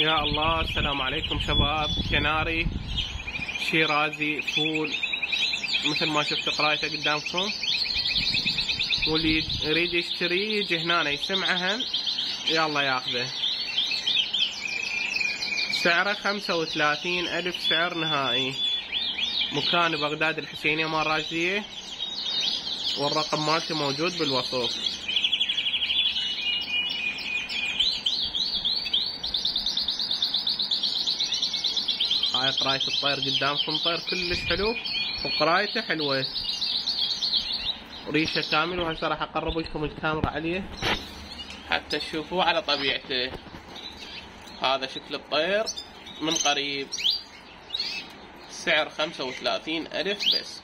يا الله. السلام عليكم شباب. كناري شيرازي فول مثل ما شفت قرايته قدامكم، واللي يريد يشتري يجي هنا يسمعها يلا ياخذه. سعره 35,000 سعر نهائي. مكان بغداد الحسينية مال راشدية، والرقم مالتي موجود بالوصف. هاي قراية الطير قدامكم، طير كلش حلو وقرايته حلوة، ريشه كامل. وهسه راح اقرب لكم الكاميرا عليه حتى تشوفوه على طبيعته. هذا شكل الطير من قريب. سعر 35,000 بس.